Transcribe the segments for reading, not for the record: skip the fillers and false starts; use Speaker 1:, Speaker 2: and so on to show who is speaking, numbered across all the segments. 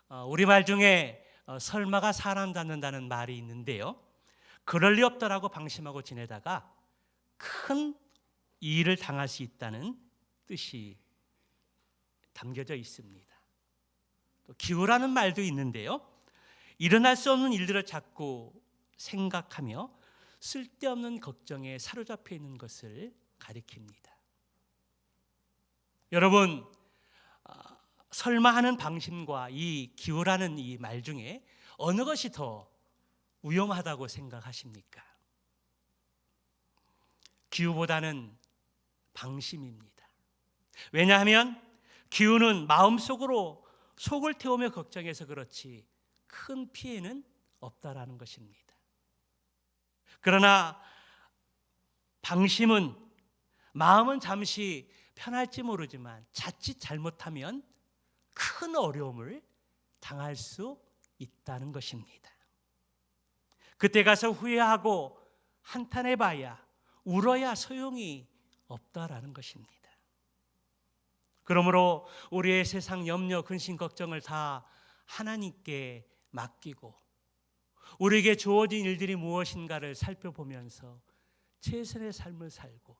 Speaker 1: 우리말 중에 설마가 사람 닮는다는 말이 있는데요. 그럴 리 없다라고 방심하고 지내다가 큰 일을 당할 수 있다는 뜻이 담겨져 있습니다. 또 기우라는 말도 있는데요. 일어날 수 없는 일들을 자꾸 생각하며 쓸데없는 걱정에 사로잡혀 있는 것을 가리킵니다. 여러분, 설마 하는 방심과 이 기우라는 이 말 중에 어느 것이 더 위험하다고 생각하십니까? 기우보다는 방심입니다. 왜냐하면 기우는 마음속으로 속을 태우며 걱정해서 그렇지 큰 피해는 없다라는 것입니다. 그러나 방심은 마음은 잠시 편할지 모르지만 자칫 잘못하면 큰 어려움을 당할 수 있다는 것입니다. 그때 가서 후회하고 한탄해봐야 울어야 소용이 없다라는 것입니다. 그러므로 우리의 세상 염려, 근심, 걱정을 다 하나님께 맡기고 우리에게 주어진 일들이 무엇인가를 살펴보면서 최선의 삶을 살고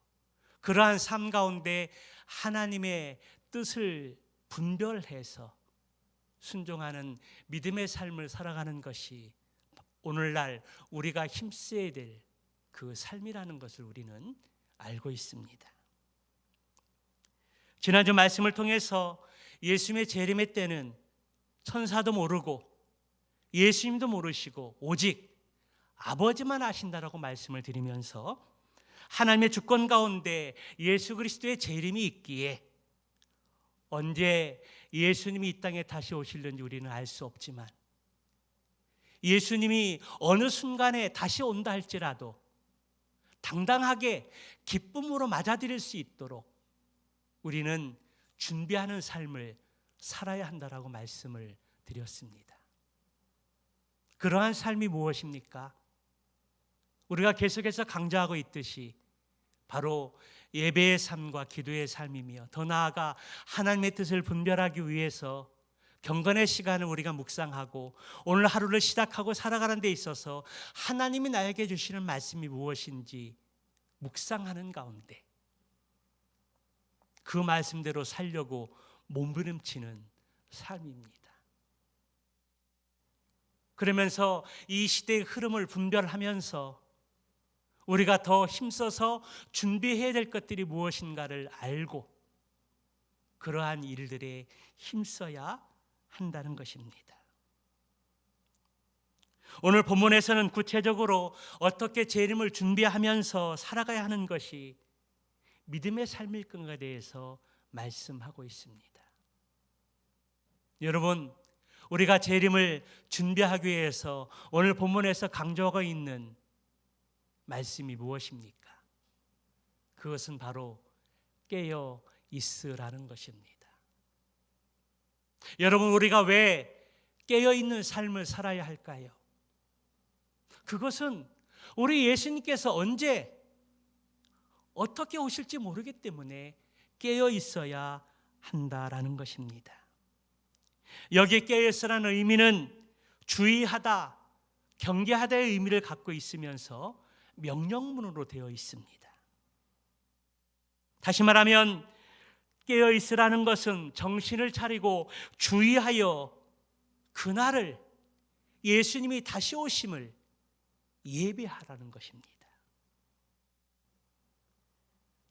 Speaker 1: 그러한 삶 가운데 하나님의 뜻을 분별해서 순종하는 믿음의 삶을 살아가는 것이 오늘날 우리가 힘써야 될 그 삶이라는 것을 우리는 알고 있습니다. 지난주 말씀을 통해서 예수님의 재림의 때는 천사도 모르고 예수님도 모르시고 오직 아버지만 아신다라고 말씀을 드리면서 하나님의 주권 가운데 예수 그리스도의 재림이 있기에 언제 예수님이 이 땅에 다시 오실는지 우리는 알 수 없지만 예수님이 어느 순간에 다시 온다 할지라도 당당하게 기쁨으로 맞아들일 수 있도록 우리는 준비하는 삶을 살아야 한다라고 말씀을 드렸습니다. 그러한 삶이 무엇입니까? 우리가 계속해서 강조하고 있듯이 바로 예배의 삶과 기도의 삶이며 더 나아가 하나님의 뜻을 분별하기 위해서 경건의 시간을 우리가 묵상하고 오늘 하루를 시작하고 살아가는 데 있어서 하나님이 나에게 주시는 말씀이 무엇인지 묵상하는 가운데 그 말씀대로 살려고 몸부림치는 삶입니다. 그러면서 이 시대의 흐름을 분별하면서 우리가 더 힘써서 준비해야 될 것들이 무엇인가를 알고 그러한 일들에 힘써야 한다는 것입니다. 오늘 본문에서는 구체적으로 어떻게 재림을 준비하면서 살아가야 하는 것이 믿음의 삶일 것에 대해서 말씀하고 있습니다. 여러분, 우리가 재림을 준비하기 위해서 오늘 본문에서 강조하고 있는 말씀이 무엇입니까? 그것은 바로 깨어 있으라는 것입니다. 여러분, 우리가 왜 깨어 있는 삶을 살아야 할까요? 그것은 우리 예수님께서 언제 어떻게 오실지 모르기 때문에 깨어 있어야 한다라는 것입니다. 여기에 깨어 있으라는 의미는 주의하다, 경계하다의 의미를 갖고 있으면서 명령문으로 되어 있습니다. 다시 말하면 깨어 있으라는 것은 정신을 차리고 주의하여 그날을 예수님이 다시 오심을 예배하라는 것입니다.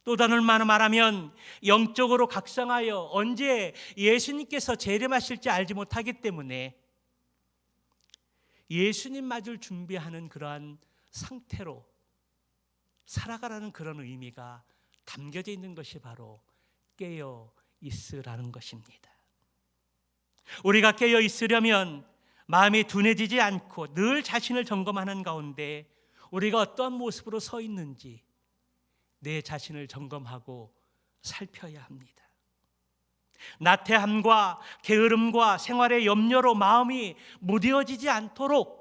Speaker 1: 또 다른 말로 말하면 영적으로 각성하여 언제 예수님께서 재림하실지 알지 못하기 때문에 예수님 맞을 준비하는 그러한 상태로 살아가라는 그런 의미가 담겨져 있는 것이 바로 깨어 있으라는 것입니다. 우리가 깨어 있으려면 마음이 둔해지지 않고 늘 자신을 점검하는 가운데 우리가 어떤 모습으로 서 있는지 내 자신을 점검하고 살펴야 합니다. 나태함과 게으름과 생활의 염려로 마음이 무뎌지지 않도록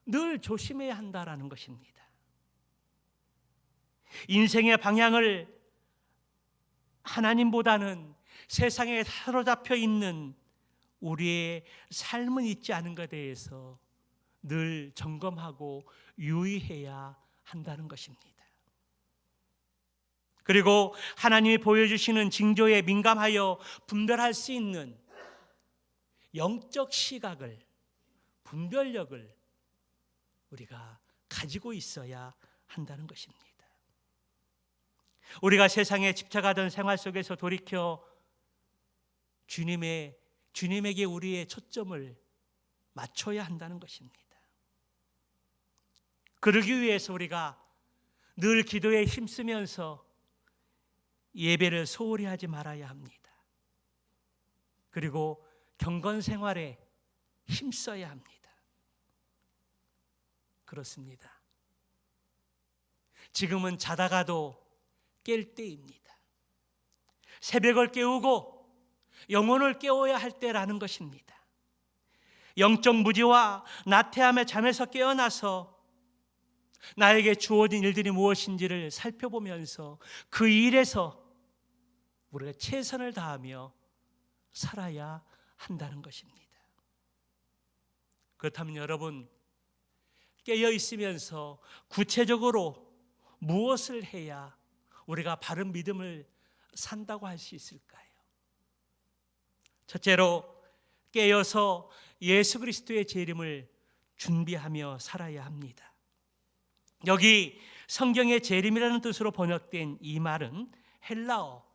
Speaker 1: 늘 조심해야 한다라는 것입니다. 인생의 방향을 하나님보다는 세상에 사로잡혀 있는 우리의 삶은 있지 않은가에 대해서 늘 점검하고 유의해야 한다는 것입니다. 그리고 하나님이 보여주시는 징조에 민감하여 분별할 수 있는 영적 시각을, 분별력을 우리가 가지고 있어야 한다는 것입니다. 우리가 세상에 집착하던 생활 속에서 돌이켜 주님에게 우리의 초점을 맞춰야 한다는 것입니다. 그러기 위해서 우리가 늘 기도에 힘쓰면서 예배를 소홀히 하지 말아야 합니다. 그리고 경건 생활에 힘써야 합니다. 그렇습니다. 지금은 자다가도 깰 때입니다. 새벽을 깨우고 영혼을 깨워야 할 때라는 것입니다. 영적 무지와 나태함의 잠에서 깨어나서 나에게 주어진 일들이 무엇인지를 살펴보면서 그 일에서 우리가 최선을 다하며 살아야 한다는 것입니다. 그렇다면 여러분, 깨어 있으면서 구체적으로 무엇을 해야 우리가 바른 믿음을 산다고 할 수 있을까요? 첫째로, 깨어서 예수 그리스도의 재림을 준비하며 살아야 합니다. 여기 성경의 재림이라는 뜻으로 번역된 이 말은 헬라어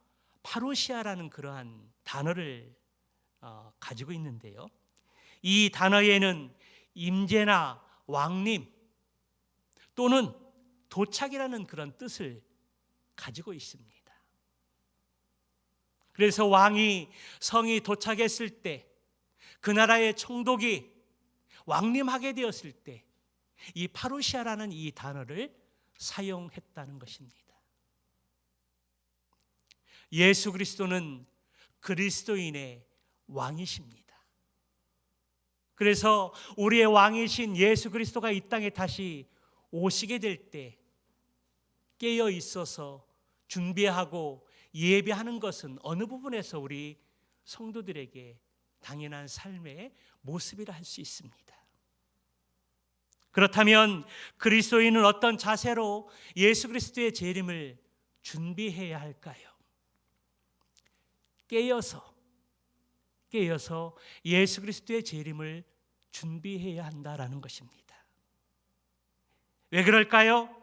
Speaker 1: 파루시아라는 그러한 단어를 가지고 있는데요. 이 단어에는 임재나 왕림 또는 도착이라는 그런 뜻을 가지고 있습니다. 그래서 왕이 성이 도착했을 때, 그 나라의 총독이 왕림하게 되었을 때 이 파루시아라는 이 단어를 사용했다는 것입니다. 예수 그리스도는 그리스도인의 왕이십니다. 그래서 우리의 왕이신 예수 그리스도가 이 땅에 다시 오시게 될 때 깨어 있어서 준비하고 예배하는 것은 어느 부분에서 우리 성도들에게 당연한 삶의 모습이라 할 수 있습니다. 그렇다면 그리스도인은 어떤 자세로 예수 그리스도의 재림을 준비해야 할까요? 깨어서 예수 그리스도의 재림을 준비해야 한다라는 것입니다. 왜 그럴까요?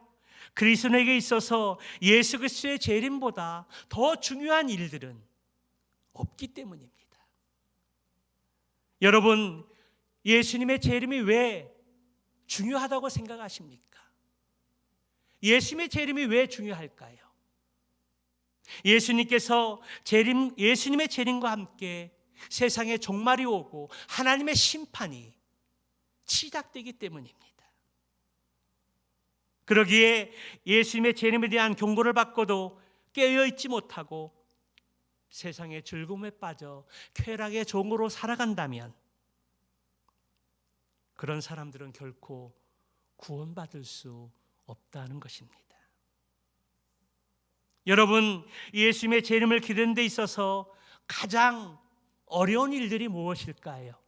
Speaker 1: 그리스도인에게 있어서 예수 그리스도의 재림보다 더 중요한 일들은 없기 때문입니다. 여러분, 예수님의 재림이 왜 중요하다고 생각하십니까? 예수님의 재림이 왜 중요할까요? 예수님의 재림과 함께 세상에 종말이 오고 하나님의 심판이 시작되기 때문입니다. 그러기에 예수님의 재림에 대한 경고를 받고도 깨어있지 못하고 세상의 즐거움에 빠져 쾌락의 종으로 살아간다면 그런 사람들은 결코 구원받을 수 없다는 것입니다. 여러분, 예수님의 재림을 기다리는 데 있어서 가장 어려운 일들이 무엇일까요?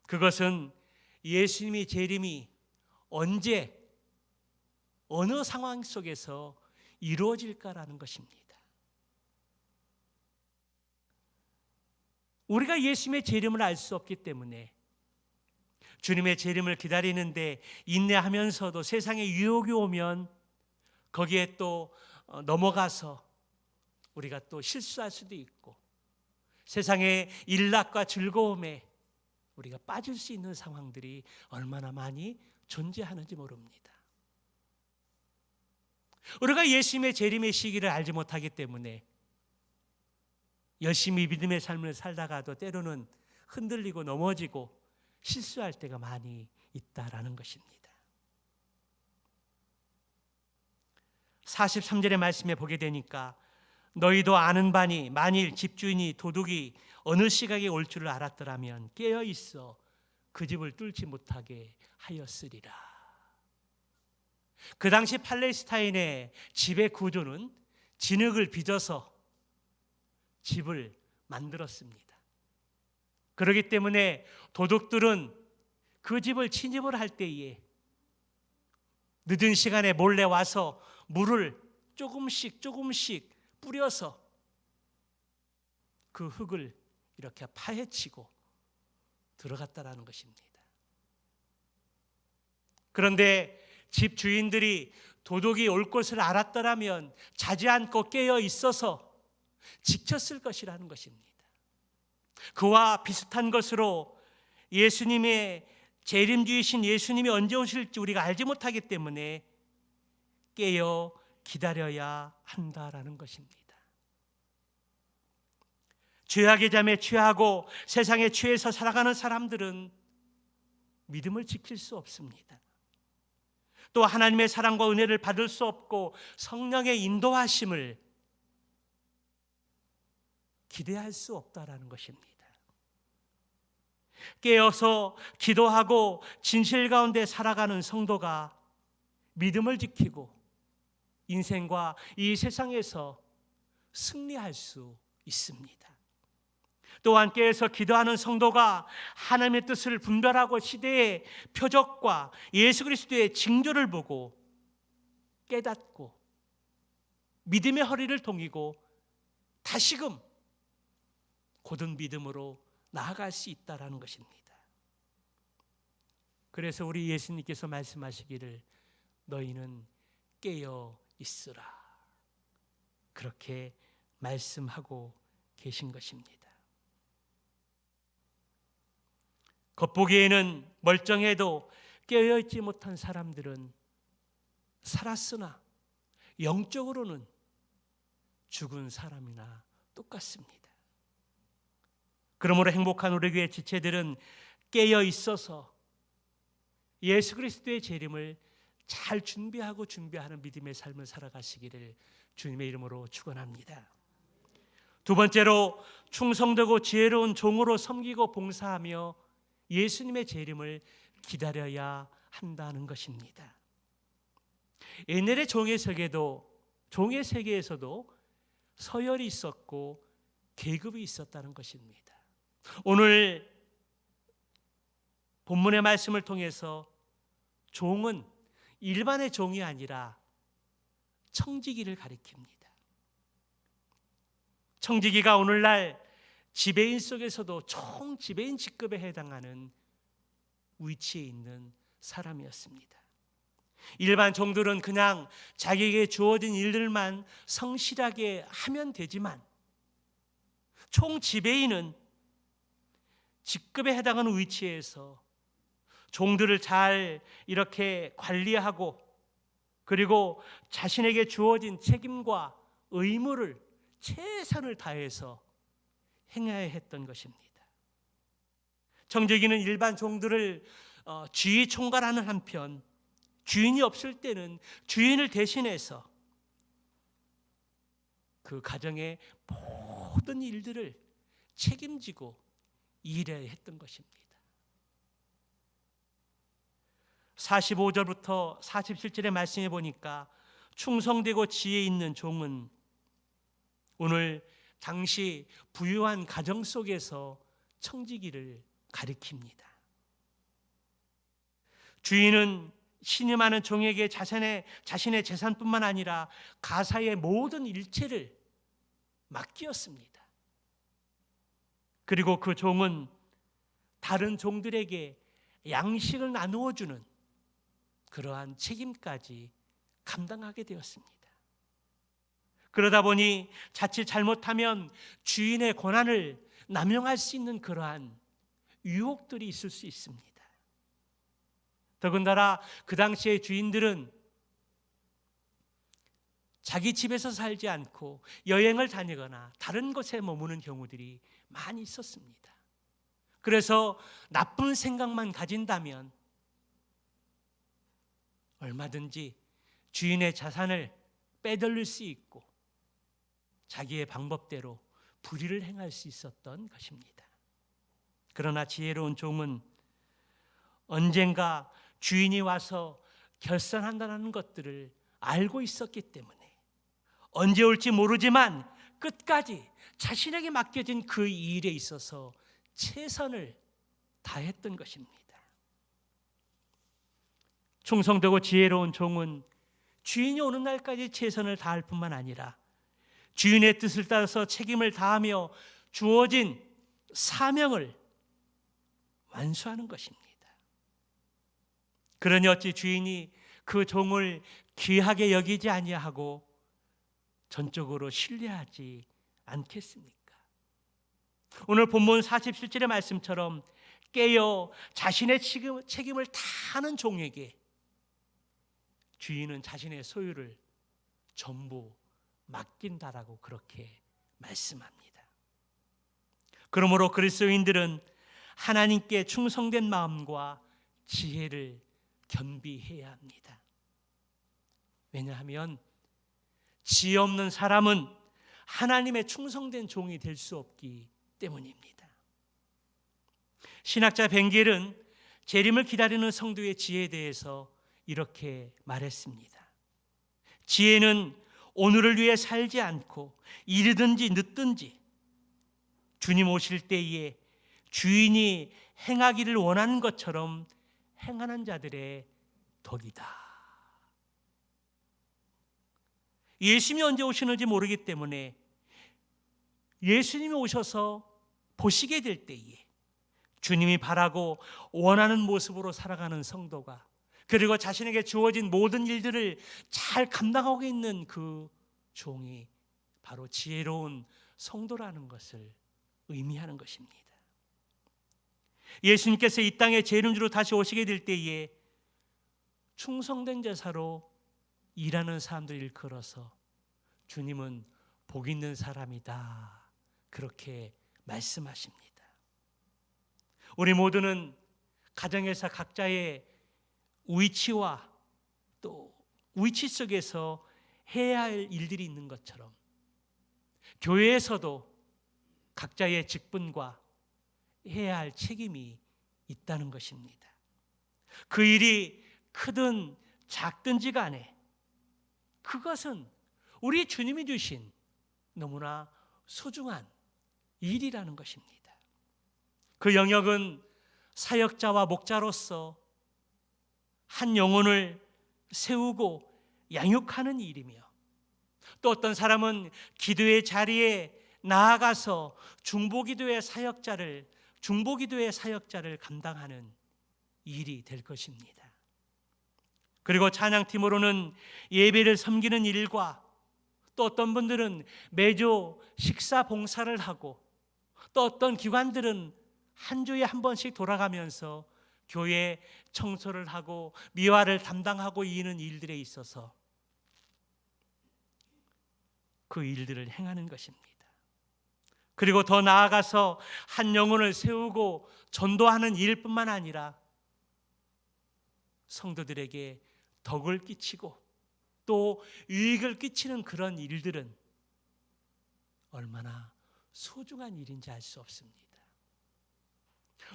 Speaker 1: 그것은 예수님의 재림이 언제, 어느 상황 속에서 이루어질까라는 것입니다. 우리가 예수님의 재림을 알 수 없기 때문에 주님의 재림을 기다리는데 인내하면서도 세상에 유혹이 오면 거기에 또 넘어가서 우리가 또 실수할 수도 있고 세상의 일락과 즐거움에 우리가 빠질 수 있는 상황들이 얼마나 많이 존재하는지 모릅니다. 우리가 예수님의 재림의 시기를 알지 못하기 때문에 열심히 믿음의 삶을 살다가도 때로는 흔들리고 넘어지고 실수할 때가 많이 있다라는 것입니다. 43절의 말씀에 보게 되니까 너희도 아는 바니 만일 집주인이 도둑이 어느 시각에 올 줄을 알았더라면 깨어 있어 그 집을 뚫지 못하게 하였으리라. 그 당시 팔레스타인의 집의 구조는 진흙을 빚어서 집을 만들었습니다. 그렇기 때문에 도둑들은 그 집을 침입을 할 때에 늦은 시간에 몰래 와서 물을 조금씩 뿌려서 그 흙을 이렇게 파헤치고 들어갔다라는 것입니다. 그런데 집 주인들이 도둑이 올 것을 알았더라면 자지 않고 깨어 있어서 지켰을 것이라는 것입니다. 그와 비슷한 것으로 예수님의 재림주이신 예수님이 언제 오실지 우리가 알지 못하기 때문에 깨어 기다려야 한다라는 것입니다. 죄악의 잠에 취하고 세상에 취해서 살아가는 사람들은 믿음을 지킬 수 없습니다. 또 하나님의 사랑과 은혜를 받을 수 없고 성령의 인도하심을 기대할 수 없다라는 것입니다. 깨어서 기도하고 진실 가운데 살아가는 성도가 믿음을 지키고 인생과 이 세상에서 승리할 수 있습니다. 또한 깨어서 기도하는 성도가 하나님의 뜻을 분별하고 시대의 표적과 예수 그리스도의 징조를 보고 깨닫고 믿음의 허리를 동이고 다시금 곧은 믿음으로 나아갈 수 있다라는 것입니다. 그래서 우리 예수님께서 말씀하시기를 너희는 깨어 있으라, 그렇게 말씀하고 계신 것입니다. 겉보기에는 멀쩡해도 깨어있지 못한 사람들은 살았으나 영적으로는 죽은 사람이나 똑같습니다. 그러므로 행복한 우리 교회 지체들은 깨어 있어서 예수 그리스도의 재림을 잘 준비하는 믿음의 삶을 살아가시기를 주님의 이름으로 축원합니다. 두 번째로 충성되고 지혜로운 종으로 섬기고 봉사하며 예수님의 재림을 기다려야 한다는 것입니다. 옛날의 종의 세계에서도 서열이 있었고 계급이 있었다는 것입니다. 오늘 본문의 말씀을 통해서 종은 일반의 종이 아니라 청지기를 가리킵니다. 청지기가 오늘날 지배인 속에서도 총지배인 직급에 해당하는 위치에 있는 사람이었습니다. 일반 종들은 그냥 자기에게 주어진 일들만 성실하게 하면 되지만 총지배인은 직급에 해당하는 위치에서 종들을 잘 이렇게 관리하고 그리고 자신에게 주어진 책임과 의무를 최선을 다해서 행해야 했던 것입니다. 청지기는 일반 종들을 주의 총괄하는 한편 주인이 없을 때는 주인을 대신해서 그 가정의 모든 일들을 책임지고 일해야 했던 것입니다. 45절부터 47절의 말씀해 보니까 충성되고 지혜 있는 종은 오늘 당시 부유한 가정 속에서 청지기를 가리킵니다. 주인은 신임하는 종에게 자신의 재산뿐만 아니라 가사의 모든 일체를 맡기었습니다. 그리고 그 종은 다른 종들에게 양식을 나누어 주는 그러한 책임까지 감당하게 되었습니다. 그러다 보니 자칫 잘못하면 주인의 권한을 남용할 수 있는 그러한 유혹들이 있을 수 있습니다. 더군다나 그 당시의 주인들은 자기 집에서 살지 않고 여행을 다니거나 다른 곳에 머무는 경우들이 많이 있었습니다. 그래서 나쁜 생각만 가진다면 얼마든지 주인의 자산을 빼돌릴 수 있고 자기의 방법대로 불의를 행할 수 있었던 것입니다. 그러나 지혜로운 종은 언젠가 주인이 와서 결산한다는 것들을 알고 있었기 때문에 언제 올지 모르지만 끝까지 자신에게 맡겨진 그 일에 있어서 최선을 다했던 것입니다. 충성되고 지혜로운 종은 주인이 오는 날까지 최선을 다할 뿐만 아니라 주인의 뜻을 따라서 책임을 다하며 주어진 사명을 완수하는 것입니다. 그러니 어찌 주인이 그 종을 귀하게 여기지 아니하고 전적으로 신뢰하지 않겠습니까? 오늘 본문 47절의 말씀처럼 깨어 자신의 책임을 다하는 종에게 주인은 자신의 소유를 전부 맡긴다라고 그렇게 말씀합니다. 그러므로 그리스도인들은 하나님께 충성된 마음과 지혜를 겸비해야 합니다. 왜냐하면 지혜 없는 사람은 하나님의 충성된 종이 될 수 없기 때문입니다. 신학자 벤겔은 재림을 기다리는 성도의 지혜에 대해서 이렇게 말했습니다. 지혜는 오늘을 위해 살지 않고 이르든지 늦든지 주님 오실 때에 주인이 행하기를 원하는 것처럼 행하는 자들의 덕이다. 예수님이 언제 오시는지 모르기 때문에 예수님이 오셔서 보시게 될 때에 주님이 바라고 원하는 모습으로 살아가는 성도가, 그리고 자신에게 주어진 모든 일들을 잘 감당하고 있는 그 종이 바로 지혜로운 성도라는 것을 의미하는 것입니다. 예수님께서 이 땅에 재림주로 다시 오시게 될 때에 충성된 제사로 일하는 사람들을 일컬어서 주님은 복 있는 사람이다, 그렇게 말씀하십니다. 우리 모두는 가정에서 각자의 위치와 또 위치 속에서 해야 할 일들이 있는 것처럼 교회에서도 각자의 직분과 해야 할 책임이 있다는 것입니다. 그 일이 크든 작든지 간에 그것은 우리 주님이 주신 너무나 소중한 일이라는 것입니다. 그 영역은 사역자와 목자로서 한 영혼을 세우고 양육하는 일이며, 또 어떤 사람은 기도의 자리에 나아가서 중보기도의 사역자를 감당하는 일이 될 것입니다. 그리고 찬양팀으로는 예배를 섬기는 일과, 또 어떤 분들은 매주 식사 봉사를 하고, 또 어떤 기관들은 한 주에 한 번씩 돌아가면서 교회 청소를 하고 미화를 담당하고 이는 일들에 있어서 그 일들을 행하는 것입니다. 그리고 더 나아가서 한 영혼을 세우고 전도하는 일뿐만 아니라 성도들에게 덕을 끼치고 또 유익을 끼치는 그런 일들은 얼마나 소중한 일인지 알 수 없습니다.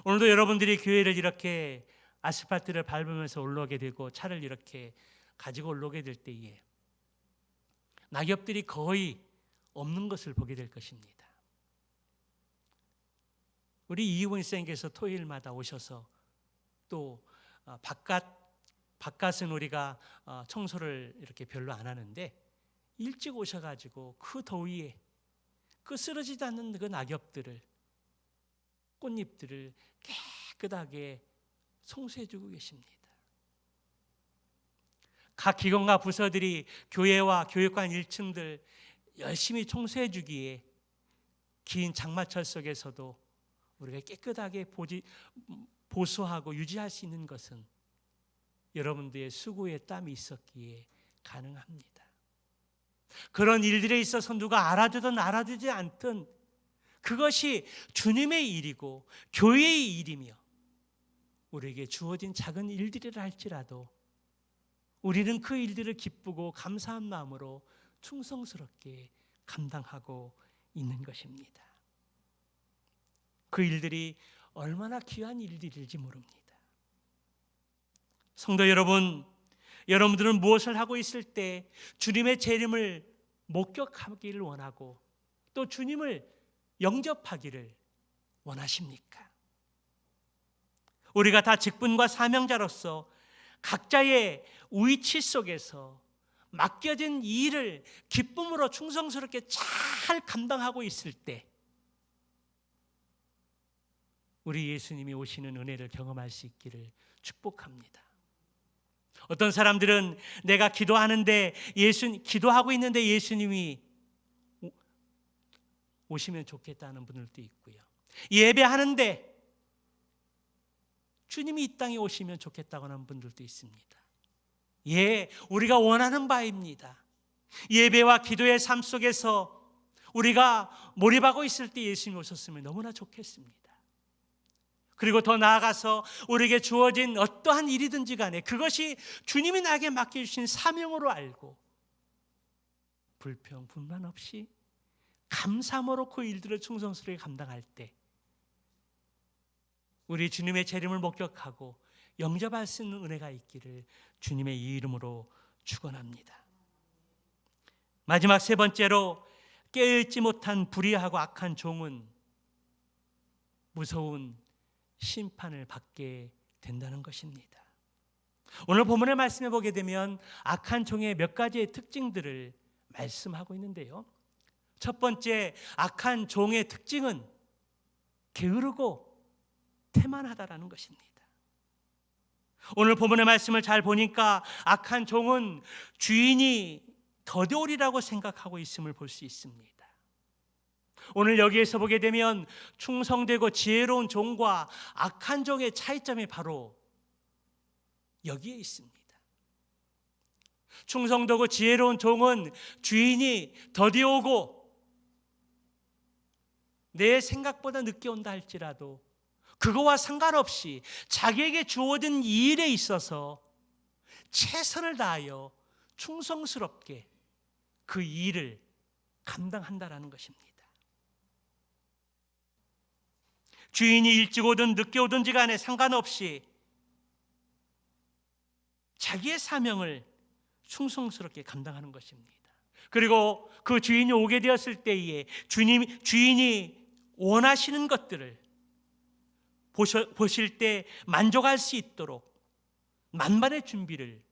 Speaker 1: 오늘도 여러분들이 교회를 이렇게 아스팔트를 밟으면서 올라오게 되고 차를 이렇게 가지고 올라오게 될 때에 낙엽들이 거의 없는 것을 보게 될 것입니다. 우리 이희원 선생님께서 토요일마다 오셔서 또 바깥은 우리가 청소를 이렇게 별로 안 하는데 일찍 오셔가지고 그 더위에 그 쓰러지지 않는 그 낙엽들을, 꽃잎들을 깨끗하게 청소해주고 계십니다. 각 기관과 부서들이 교회와 교육관 1층들 열심히 청소해주기에 긴 장마철 속에서도 우리가 깨끗하게 보수하고 유지할 수 있는 것은 여러분들의 수고의 땀이 있었기에 가능합니다. 그런 일들에 있어서 누가 알아주든 알아주지 않든 그것이 주님의 일이고 교회의 일이며 우리에게 주어진 작은 일들이라 할지라도 우리는 그 일들을 기쁘고 감사한 마음으로 충성스럽게 감당하고 있는 것입니다. 그 일들이 얼마나 귀한 일들일지 모릅니다. 성도 여러분, 여러분들은 무엇을 하고 있을 때 주님의 재림을 목격하기를 원하고 또 주님을 영접하기를 원하십니까? 우리가 다 직분과 사명자로서 각자의 위치 속에서 맡겨진 일을 기쁨으로 충성스럽게 잘 감당하고 있을 때 우리 예수님이 오시는 은혜를 경험할 수 있기를 축복합니다. 어떤 사람들은 내가 기도하고 있는데 예수님이 오시면 좋겠다는 분들도 있고요. 예배하는데 주님이 이 땅에 오시면 좋겠다고 하는 분들도 있습니다. 예, 우리가 원하는 바입니다. 예배와 기도의 삶 속에서 우리가 몰입하고 있을 때 예수님이 오셨으면 너무나 좋겠습니다. 그리고 더 나아가서 우리에게 주어진 어떠한 일이든지 간에 그것이 주님이 나에게 맡겨주신 사명으로 알고 불평, 분란 없이 감사함으로 그 일들을 충성스럽게 감당할 때 우리 주님의 재림을 목격하고 영접할 수 있는 은혜가 있기를 주님의 이름으로 축원합니다. 마지막 세 번째로 깨어있지 못한 불의하고 악한 종은 무서운 심판을 받게 된다는 것입니다. 오늘 본문의 말씀에 보게 되면 악한 종의 몇 가지의 특징들을 말씀하고 있는데요. 첫 번째 악한 종의 특징은 게으르고 태만하다라는 것입니다. 오늘 본문의 말씀을 잘 보니까 악한 종은 주인이 더디오리라고 생각하고 있음을 볼 수 있습니다. 오늘 여기에서 보게 되면 충성되고 지혜로운 종과 악한 종의 차이점이 바로 여기에 있습니다. 충성되고 지혜로운 종은 주인이 더디 오고 내 생각보다 늦게 온다 할지라도 그거와 상관없이 자기에게 주어진 이 일에 있어서 최선을 다하여 충성스럽게 그 일을 감당한다라는 것입니다. 주인이 일찍 오든 늦게 오든지 간에 상관없이 자기의 사명을 충성스럽게 감당하는 것입니다. 그리고 그 주인이 오게 되었을 때에 주인이 원하시는 것들을 보실 때 만족할 수 있도록 만반의 준비를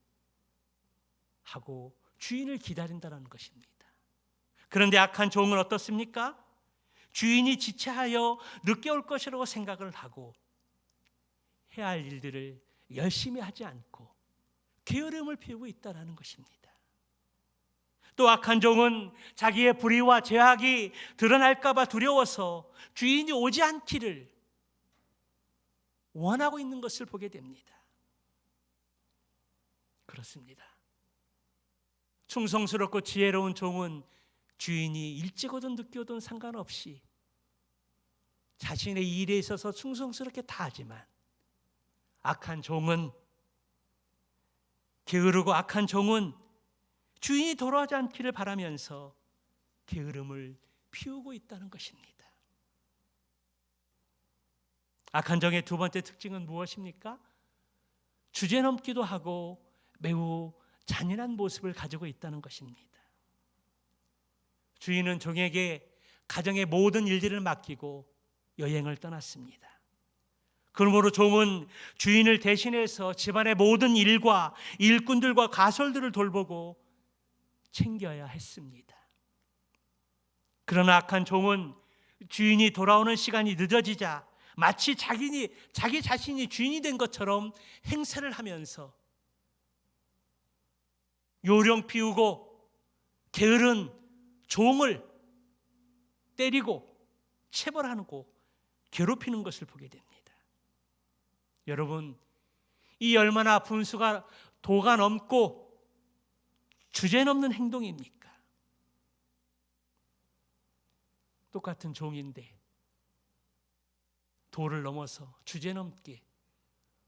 Speaker 1: 하고 주인을 기다린다는 것입니다. 그런데 악한 종은 어떻습니까? 주인이 지체하여 늦게 올 것이라고 생각을 하고 해야 할 일들을 열심히 하지 않고 게으름을 피우고 있다는 것입니다. 또 악한 종은 자기의 불의와 죄악이 드러날까 봐 두려워서 주인이 오지 않기를 원하고 있는 것을 보게 됩니다. 그렇습니다. 충성스럽고 지혜로운 종은 주인이 일찍 오든 늦게 오든 상관없이 자신의 일에 있어서 충성스럽게 다하지만 악한 종은 게으르고 악한 종은 주인이 돌아오지 않기를 바라면서 게으름을 피우고 있다는 것입니다. 악한 종의 두 번째 특징은 무엇입니까? 주제넘기도 하고 매우 잔인한 모습을 가지고 있다는 것입니다. 주인은 종에게 가정의 모든 일들을 맡기고 여행을 떠났습니다. 그러므로 종은 주인을 대신해서 집안의 모든 일과 일꾼들과 가솔들을 돌보고 챙겨야 했습니다. 그러나 악한 종은 주인이 돌아오는 시간이 늦어지자 마치 자기 자신이 주인이 된 것처럼 행세를 하면서 요령 피우고 게으른 종을 때리고 체벌하고 괴롭히는 것을 보게 됩니다. 여러분, 이 얼마나 분수가 도가 넘고 주제넘는 행동입니까? 똑같은 종인데 도를 넘어서 주제넘게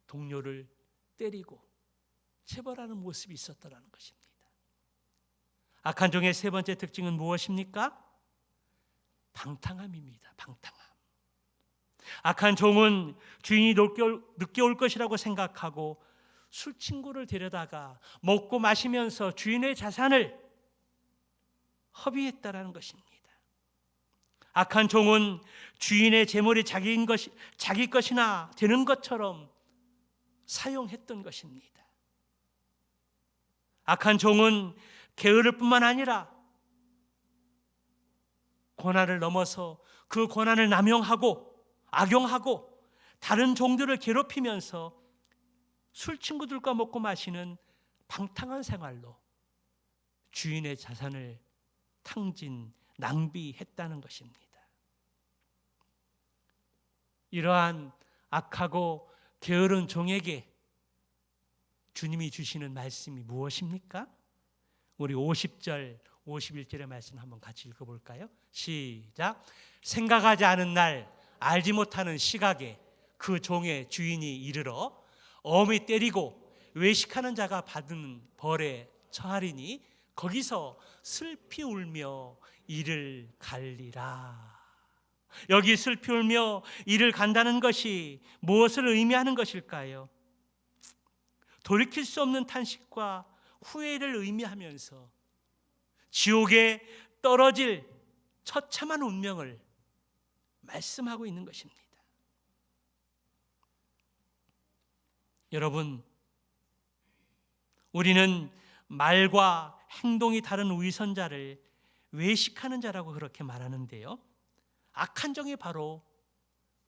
Speaker 1: 동료를 때리고 체벌하는 모습이 있었다는 것입니다. 악한 종의 세 번째 특징은 무엇입니까? 방탕함입니다. 방탕함. 악한 종은 주인이 늦게 올 것이라고 생각하고 술 친구를 데려다가 먹고 마시면서 주인의 자산을 허비했다라는 것입니다. 악한 종은 주인의 재물이 자기 것이나 되는 것처럼 사용했던 것입니다. 악한 종은 게으를 뿐만 아니라 권한을 넘어서 그 권한을 남용하고 악용하고 다른 종들을 괴롭히면서 술 친구들과 먹고 마시는 방탕한 생활로 주인의 자산을 탕진, 낭비했다는 것입니다. 이러한 악하고 게으른 종에게 주님이 주시는 말씀이 무엇입니까? 우리 50절, 51절의 말씀 한번 같이 읽어볼까요? 시작. 생각하지 않은 날 알지 못하는 시각에 그 종의 주인이 이르러 엄히 때리고 외식하는 자가 받은 벌에 처하리니 거기서 슬피 울며 이를 갈리라. 여기 슬피 울며 이를 간다는 것이 무엇을 의미하는 것일까요? 돌이킬 수 없는 탄식과 후회를 의미하면서 지옥에 떨어질 처참한 운명을 말씀하고 있는 것입니다. 여러분, 우리는 말과 행동이 다른 위선자를 외식하는 자라고 그렇게 말하는데요, 악한 종이 바로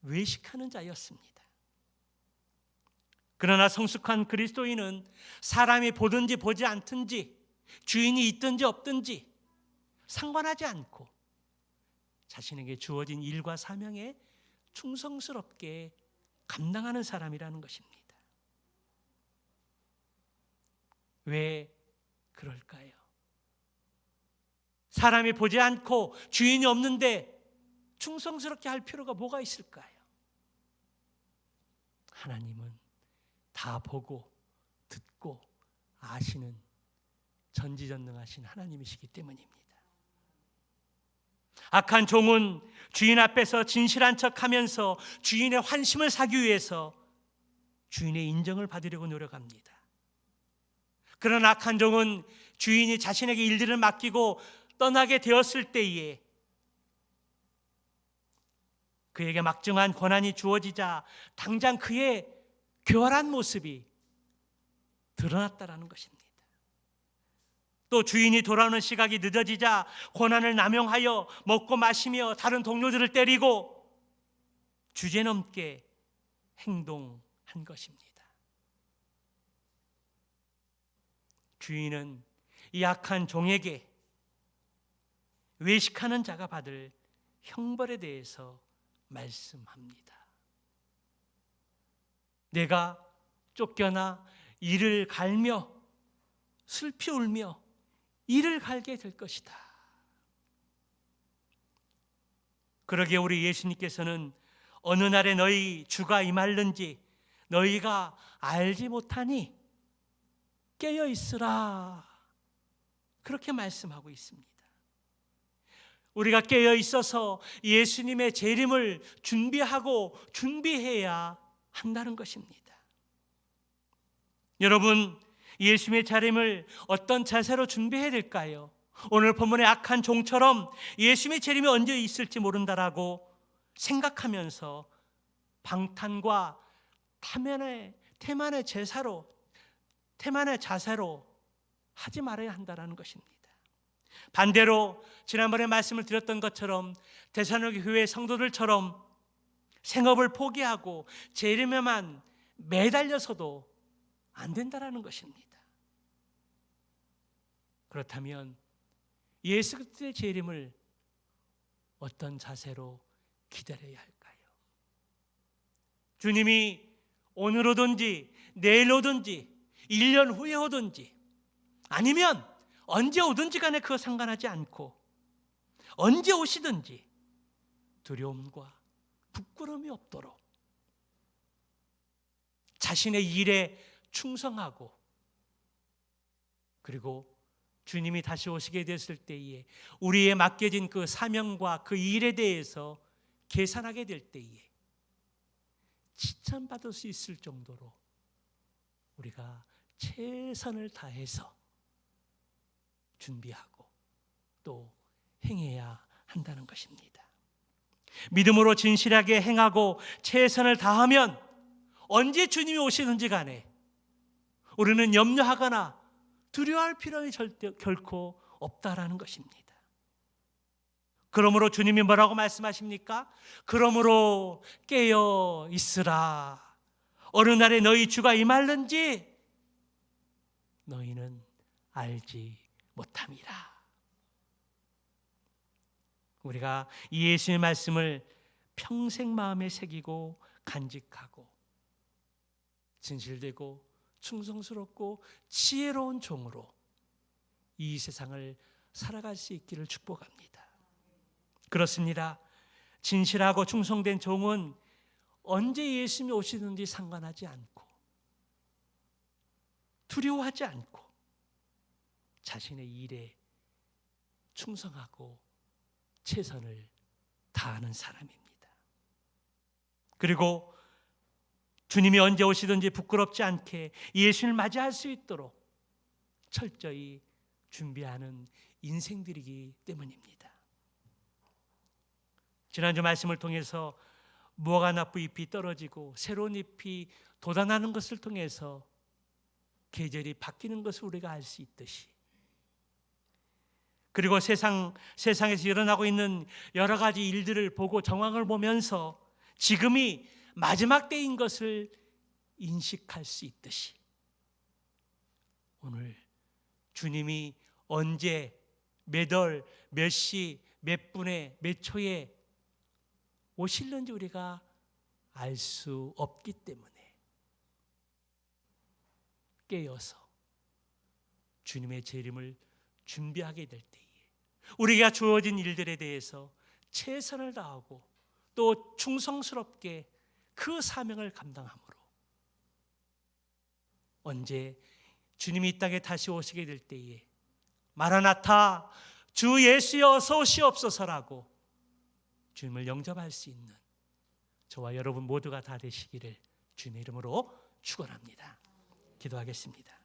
Speaker 1: 외식하는 자였습니다. 그러나 성숙한 그리스도인은 사람이 보든지 보지 않든지 주인이 있든지 없든지 상관하지 않고 자신에게 주어진 일과 사명에 충성스럽게 감당하는 사람이라는 것입니다. 왜 그럴까요? 사람이 보지 않고 주인이 없는데 충성스럽게 할 필요가 뭐가 있을까요? 하나님은 다 보고 듣고 아시는 전지전능하신 하나님이시기 때문입니다. 악한 종은 주인 앞에서 진실한 척하면서 주인의 환심을 사기 위해서 주인의 인정을 받으려고 노력합니다. 그러나 악한 종은 주인이 자신에게 일들을 맡기고 떠나게 되었을 때에 그에게 막중한 권한이 주어지자 당장 그의 교활한 모습이 드러났다라는 것입니다. 또 주인이 돌아오는 시각이 늦어지자 권한을 남용하여 먹고 마시며 다른 동료들을 때리고 주제넘게 행동한 것입니다. 주인은 이 악한 종에게 외식하는 자가 받을 형벌에 대해서 말씀합니다. 내가 쫓겨나 이를 갈며 슬피 울며 이를 갈게 될 것이다. 그러기에 우리 예수님께서는 어느 날에 너희 주가 임할는지 너희가 알지 못하니 깨어 있으라, 그렇게 말씀하고 있습니다. 우리가 깨어 있어서 예수님의 재림을 준비해야 한다는 것입니다. 여러분, 예수님의 재림을 어떤 자세로 준비해야 될까요? 오늘 본문의 악한 종처럼 예수님의 재림이 언제 있을지 모른다라고 생각하면서 방탄과 태만의 자세로 하지 말아야 한다는 것입니다. 반대로 지난번에 말씀을 드렸던 것처럼 데살로니가 교회 성도들처럼 생업을 포기하고 재림에만 매달려서도 안 된다는 것입니다. 그렇다면 예수 그리스도의 재림을 어떤 자세로 기다려야 할까요? 주님이 오늘 오든지 내일 오든지 1년 후에 오든지 아니면 언제 오든지 간에 그거 상관하지 않고 언제 오시든지 두려움과 부끄러움이 없도록 자신의 일에 충성하고 그리고 주님이 다시 오시게 됐을 때에 우리의 맡겨진 그 사명과 그 일에 대해서 계산하게 될 때에 칭찬받을 수 있을 정도로 우리가 최선을 다해서 준비하고 또 행해야 한다는 것입니다. 믿음으로 진실하게 행하고 최선을 다하면 언제 주님이 오시는지 간에 우리는 염려하거나 두려워할 필요는 결코 없다라는 것입니다. 그러므로 주님이 뭐라고 말씀하십니까? 그러므로 깨어 있으라. 어느 날에 너희 주가 임할는지 너희는 알지 못함이라. 우리가 이 예수의 말씀을 평생 마음에 새기고 간직하고 진실되고 충성스럽고 지혜로운 종으로 이 세상을 살아갈 수 있기를 축복합니다. 그렇습니다. 진실하고 충성된 종은 언제 예수님이 오시든지 상관하지 않고 두려워하지 않고 자신의 일에 충성하고 최선을 다하는 사람입니다. 그리고 주님이 언제 오시든지 부끄럽지 않게 예수님을 맞이할 수 있도록 철저히 준비하는 인생들이기 때문입니다. 지난주 말씀을 통해서 무화과 나무 잎이 떨어지고 새로운 잎이 돋아나는 것을 통해서 계절이 바뀌는 것을 우리가 알 수 있듯이, 그리고 세상에서 일어나고 있는 여러 가지 일들을 보고 정황을 보면서 지금이 마지막 때인 것을 인식할 수 있듯이 오늘 주님이 언제 몇 월, 몇 시, 몇 분에, 몇 초에 오실는지 우리가 알 수 없기 때문에 깨어서 주님의 재림을 준비하게 될 때에 우리가 주어진 일들에 대해서 최선을 다하고 또 충성스럽게 그 사명을 감당함으로 언제 주님이 이 땅에 다시 오시게 될 때에 마라나타 주 예수여 어서 오시옵소서라고 주님을 영접할 수 있는 저와 여러분 모두가 다 되시기를 주님의 이름으로 축원합니다. 기도하겠습니다.